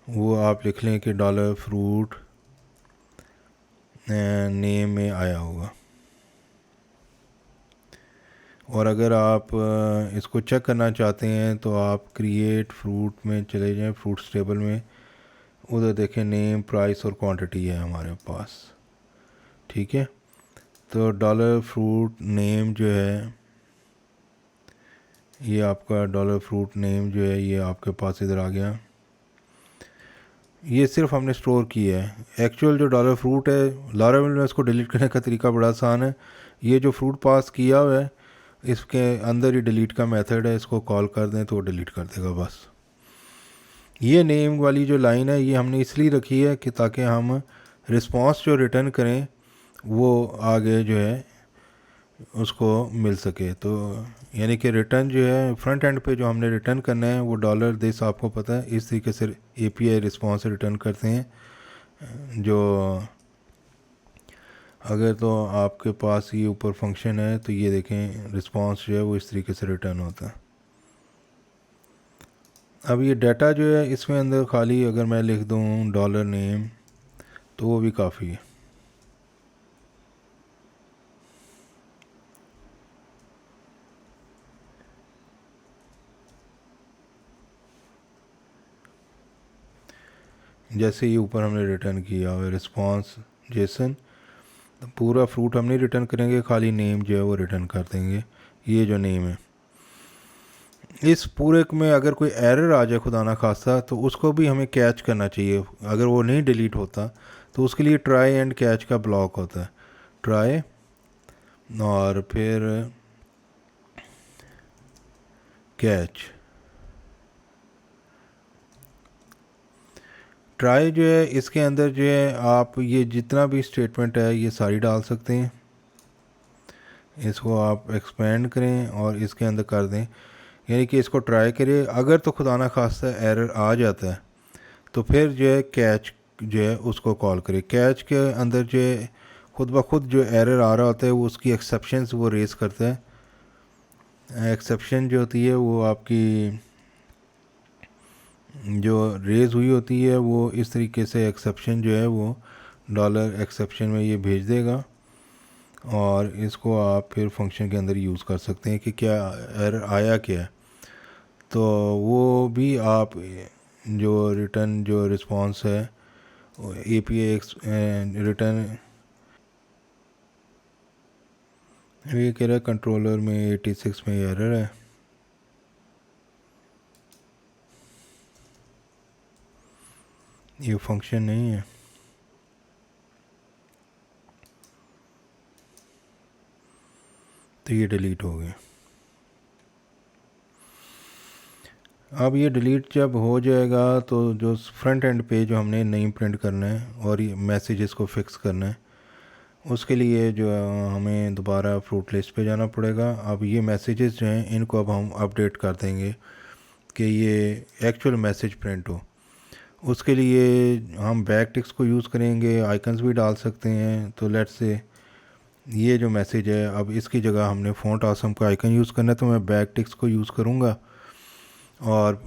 Speaker 1: वो आप लिख लें कि डॉलर फ्रूट नेम में आया होगा। और अगर आप इसको चेक करना चाहते हैं तो आप क्रिएट फ्रूट में चले जाएं, फ्रूट्स टेबल में, उधर देखें नेम, प्राइस और क्वांटिटी है हमारे पास। ठीक है, तो डॉलर फ्रूट नेम जो है, ये आपका डॉलर फ्रूट नेम जो है ये आपके पास इधर आ गया। ये सिर्फ हमने स्टोर किया है। एक्चुअल जो डॉलर फ्रूट है लारावेल में, इसको डिलीट करने का तरीका बड़ा आसान है। ये जो फ्रूट पास किया हुआ है इसके अंदर ही डिलीट का मेथड है, इसको कॉल कर दें तो वो डिलीट कर देगा बस। ये नेम वाली जो लाइन है ये हमने इसलिए रखी है कि ताकि हम रिस्पांस जो रिटर्न करें वो आगे जो है उसको मिल सके। तो यानी कि रिटर्न जो है फ्रंट एंड पे जो हमने रिटर्न करना है वो डॉलर दिस, आपको पता है इस तरीके से एपीआई रिस्पांस रिटर्न करते हैं। जो अगर तो आपके पास ये ऊपर फंक्शन है तो ये देखें रिस्पांस जो है वो इस तरीके से रिटर्न होता है। अब ये डाटा जो है इसमें अंदर खाली अगर मैं लिख दूँ डॉलर नेम तो वो भी काफ़ी है। जैसे ये ऊपर हमने रिटर्न किया हुआ रिस्पांस जेसन, पूरा फ्रूट हम नहीं रिटर्न करेंगे, खाली नेम जो है वो रिटर्न कर देंगे। ये जो नेम है इस पूरे में अगर कोई एरर आ जाए खुदा ना खास्ता तो उसको भी हमें कैच करना चाहिए। अगर वो नहीं डिलीट होता तो उसके लिए ट्राई एंड कैच का ब्लॉक होता है। ट्राई और फिर कैच। ट्राई जो है इसके अंदर जो है आप ये जितना भी स्टेटमेंट है ये सारी डाल सकते हैं। इसको आप एक्सपेंड करें और इसके अंदर कर दें, यानी कि इसको ट्राई करिए। अगर तो खुदा ना खास्ता एरर आ जाता है तो फिर जो है कैच जो है उसको कॉल करिए। कैच के अंदर जो है खुद ब खुद जो एरर आ रहा होता है वो उसकी एक्सेप्शंस वो रेज़ करता है। एक्सेप्शन जो होती है वो आपकी जो रेज़ हुई होती है वो इस तरीके से एक्सेप्शन जो है वो डॉलर एक्सेप्शन में ये भेज देगा और इसको आप फिर फंक्शन के अंदर यूज़ कर सकते हैं कि क्या एरर आया क्या है। तो वो भी आप जो रिटर्न जो रिस्पांस है एपीआई रिटर्न, ये कह रहा है कंट्रोलर में 86 में एरर है। ये फंक्शन नहीं है। तो ये डिलीट हो गया। अब ये डिलीट जब हो जाएगा तो जो फ्रंट एंड पे जो हमने नहीं प्रिंट करना है और ये मैसेजेस को फिक्स करना है उसके लिए जो हमें दोबारा फ्रूट लिस्ट पे जाना पड़ेगा। अब ये मैसेजेस जो हैं इनको अब हम अपडेट कर देंगे कि ये एक्चुअल मैसेज प्रिंट हो। उसके लिए हम बैक टिक्स को यूज़ करेंगे, आइकन्स भी डाल सकते हैं। तो लेट्स से ये जो मैसेज है अब इसकी जगह हमने फ़ॉन्ट आसम का आइकन यूज़ करना है तो मैं बैक टिक्स को यूज़ करूँगा। और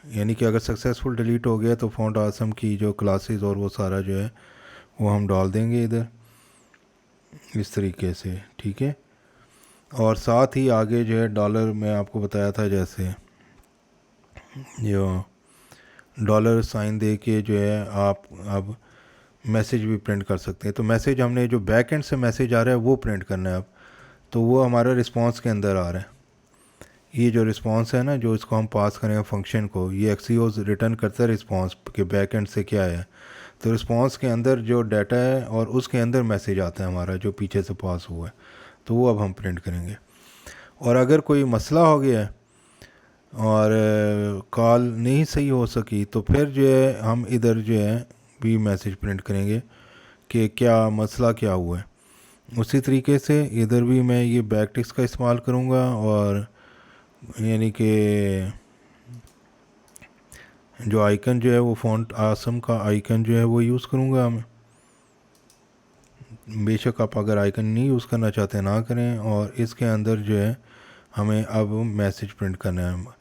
Speaker 1: यानी कि अगर सक्सेसफुल डिलीट हो गया तो फ़ॉन्ट आसम की जो क्लासेस और वो सारा जो है वो हम डाल देंगे इधर इस तरीके से। ठीक है, और साथ ही आगे जो है डॉलर में आपको बताया था जैसे जो डॉलर साइन दे के जो है आप अब मैसेज भी प्रिंट कर सकते हैं। तो मैसेज हमने जो बैक एंड से मैसेज आ रहा है वो प्रिंट करना है अब, तो वो हमारा रिस्पांस के अंदर आ रहा है। ये जो रिस्पांस है ना जो इसको हम पास करेंगे फंक्शन को, ये एक्सीओस रिटर्न करता है रिस्पांस के बैक एंड से क्या है। तो रिस्पांस के अंदर जो डाटा है और उसके अंदर मैसेज आता है हमारा जो पीछे से पास हुआ है, तो वो अब हम प्रिंट करेंगे। और अगर कोई मसला हो गया है और कॉल नहीं सही हो सकी तो फिर जो है हम इधर जो है भी मैसेज प्रिंट करेंगे कि क्या मसला क्या हुआ है। उसी तरीके से इधर भी मैं ये बैक टिक्स का इस्तेमाल करूँगा और यानी कि जो आइकन जो है वो फ़ॉन्ट आसम का आइकन जो है वो यूज़ करूँगा मैं। बेशक आप अगर आइकन नहीं यूज़ करना चाहते ना करें। और इसके अंदर जो है हमें अब मैसेज प्रिंट करना है।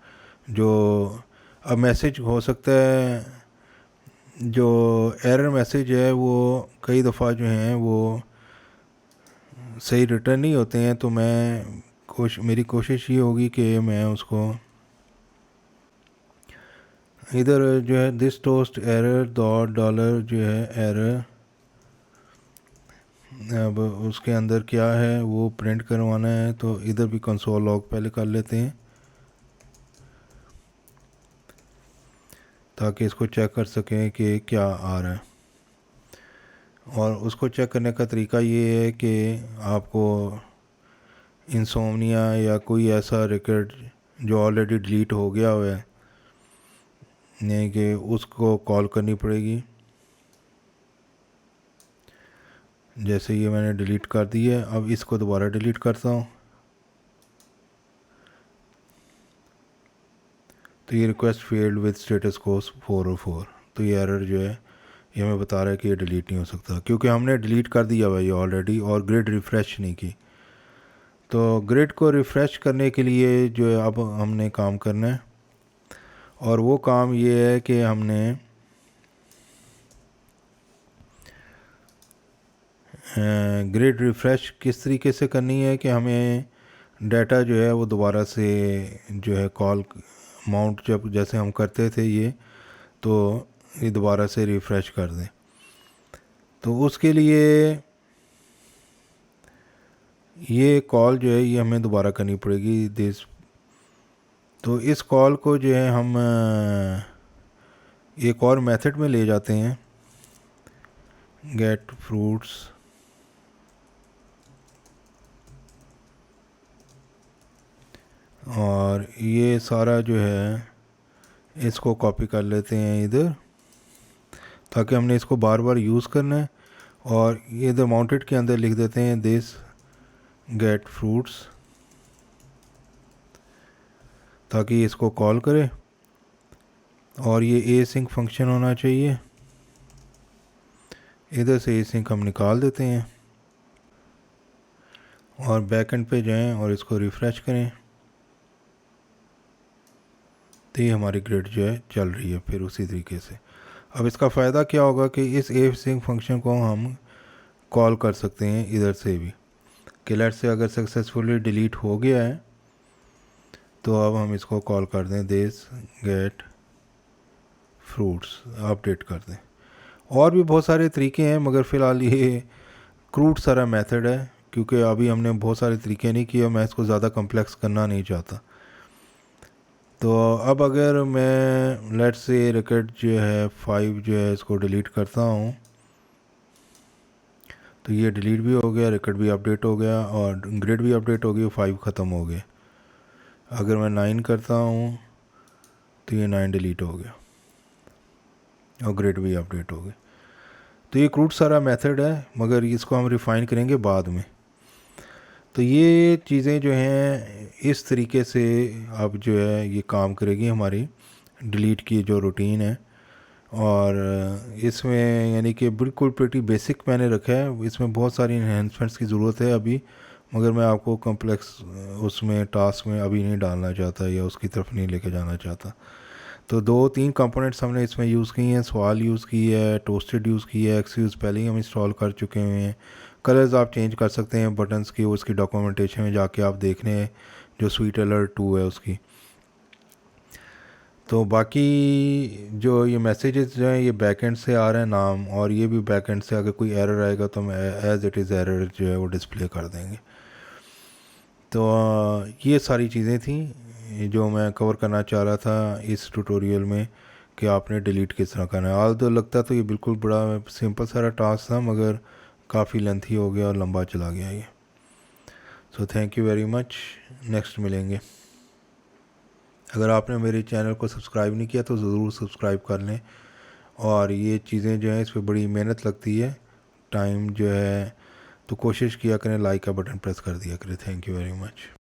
Speaker 1: जो अब मैसेज हो सकता है जो एरर मैसेज है वो कई दफ़ा जो हैं वो सही रिटर्न नहीं होते हैं, तो मैं मेरी कोशिश ये होगी कि मैं उसको इधर जो है दिस टोस्ट एरर डॉलर जो है एरर, अब उसके अंदर क्या है वो प्रिंट करवाना है, तो इधर भी कंसोल लॉग पहले कर लेते हैं ताकि इसको चेक कर सकें कि क्या आ रहा है। और उसको चेक करने का तरीका ये है कि आपको इंसोमनिया या कोई ऐसा रिकॉर्ड जो ऑलरेडी डिलीट हो गया हुआ है नहीं कि उसको कॉल करनी पड़ेगी। जैसे ये मैंने डिलीट कर दी है, अब इसको दोबारा डिलीट करता हूँ तो ये रिक्वेस्ट फेल्ड विद स्टेटस कोस 404, तो ये एरर जो है ये हमें बता रहा है कि ये डिलीट नहीं हो सकता क्योंकि हमने डिलीट कर दिया हुआ ये ऑलरेडी और ग्रिड रिफ़्रेश नहीं की। तो ग्रिड को रिफ़्रेश करने के लिए जो है अब हमने काम करना है, और वो काम ये है कि हमने ग्रिड रिफ़्रेश किस तरीके से करनी है कि हमें डाटा जो है वो दोबारा से जो है कॉल माउंट जब जैसे हम करते थे ये, तो ये दोबारा से रिफ़्रेश कर दें। तो उसके लिए ये कॉल जो है ये हमें दोबारा करनी पड़ेगी दिस। तो इस कॉल को जो है हम एक और मेथड में ले जाते हैं, गेट फ्रूट्स, और ये सारा जो है इसको कॉपी कर लेते हैं इधर ताकि हमने इसको बार बार यूज़ करना है। और ये इधर माउंटेड के अंदर लिख देते हैं दिस गेट फ्रूट्स ताकि इसको कॉल करे, और ये async फंक्शन होना चाहिए। इधर से async हम निकाल देते हैं और बैकएंड पे जाएं और इसको रिफ़्रेश करें तो ये हमारी ग्रिड जो है चल रही है फिर उसी तरीके से। अब इसका फ़ायदा क्या होगा कि इस async फंक्शन को हम कॉल कर सकते हैं इधर से भी, कि लेट से अगर सक्सेसफुली डिलीट हो गया है तो अब हम इसको कॉल कर दें दिस गेट फ्रूट्स, अपडेट कर दें। और भी बहुत सारे तरीके हैं मगर फ़िलहाल ये क्रूड सारा मेथड है क्योंकि अभी हमने बहुत सारे तरीके नहीं किए, मैं इसको ज़्यादा कम्प्लेक्स करना नहीं चाहता। तो अब अगर मैं लेट से रिकॉर्ड जो है 5 जो है इसको डिलीट करता हूँ तो ये डिलीट भी हो गया, रिकॉर्ड भी अपडेट हो गया और ग्रिड भी अपडेट हो गई, 5 ख़त्म हो गए। अगर मैं 9 करता हूँ तो ये 9 डिलीट हो गया और ग्रिड भी अपडेट हो गई। तो ये क्रूड सारा मेथड है मगर इसको हम रिफ़ाइन करेंगे बाद में। तो ये चीज़ें जो हैं इस तरीके से अब जो है ये काम करेगी हमारी डिलीट की जो रूटीन है। और इसमें यानी कि बिल्कुल प्रीटी बेसिक मैंने रखा है, इसमें बहुत सारी इन्हेंसमेंट्स की ज़रूरत है अभी, मगर मैं आपको कॉम्प्लेक्स उसमें टास्क में अभी नहीं डालना चाहता या उसकी तरफ नहीं लेके जाना चाहता। तो 2-3 कंपोनेंट्स हमने इसमें यूज़ की हैं, सवाल यूज़ की है, टोस्टेड यूज़ की है, एक्सक्यूज़ पहले ही हम इंस्टॉल कर चुके हुए हैं। कलर्स आप चेंज कर सकते हैं बटन्स की, उसकी डॉक्यूमेंटेशन में जाके आप देख रहे हैं जो स्वीट अलर्ट 2 है उसकी। तो बाकी जो ये मैसेजेस जो हैं ये बैकएंड से आ रहे हैं नाम, और ये भी बैकएंड से अगर कोई एरर आएगा तो हम एज इट इज़ एरर जो है वो डिस्प्ले कर देंगे। तो ये सारी चीज़ें थी जो मैं कवर करना चाह रहा था इस ट्यूटोरियल में कि आपने डिलीट किस तरह करना है। आल तो लगता तो ये बिल्कुल बड़ा सिंपल सारा टास्क था मगर काफ़ी लेंथी हो गया और लंबा चला गया ये। So thank you very much, next मिलेंगे। अगर आपने मेरे चैनल को सब्सक्राइब नहीं किया तो ज़रूर सब्सक्राइब कर लें, और ये चीज़ें जो हैं इस पर बड़ी मेहनत लगती है, टाइम जो है, तो कोशिश किया करें लाइक का बटन प्रेस कर दिया करें। Thank you very much.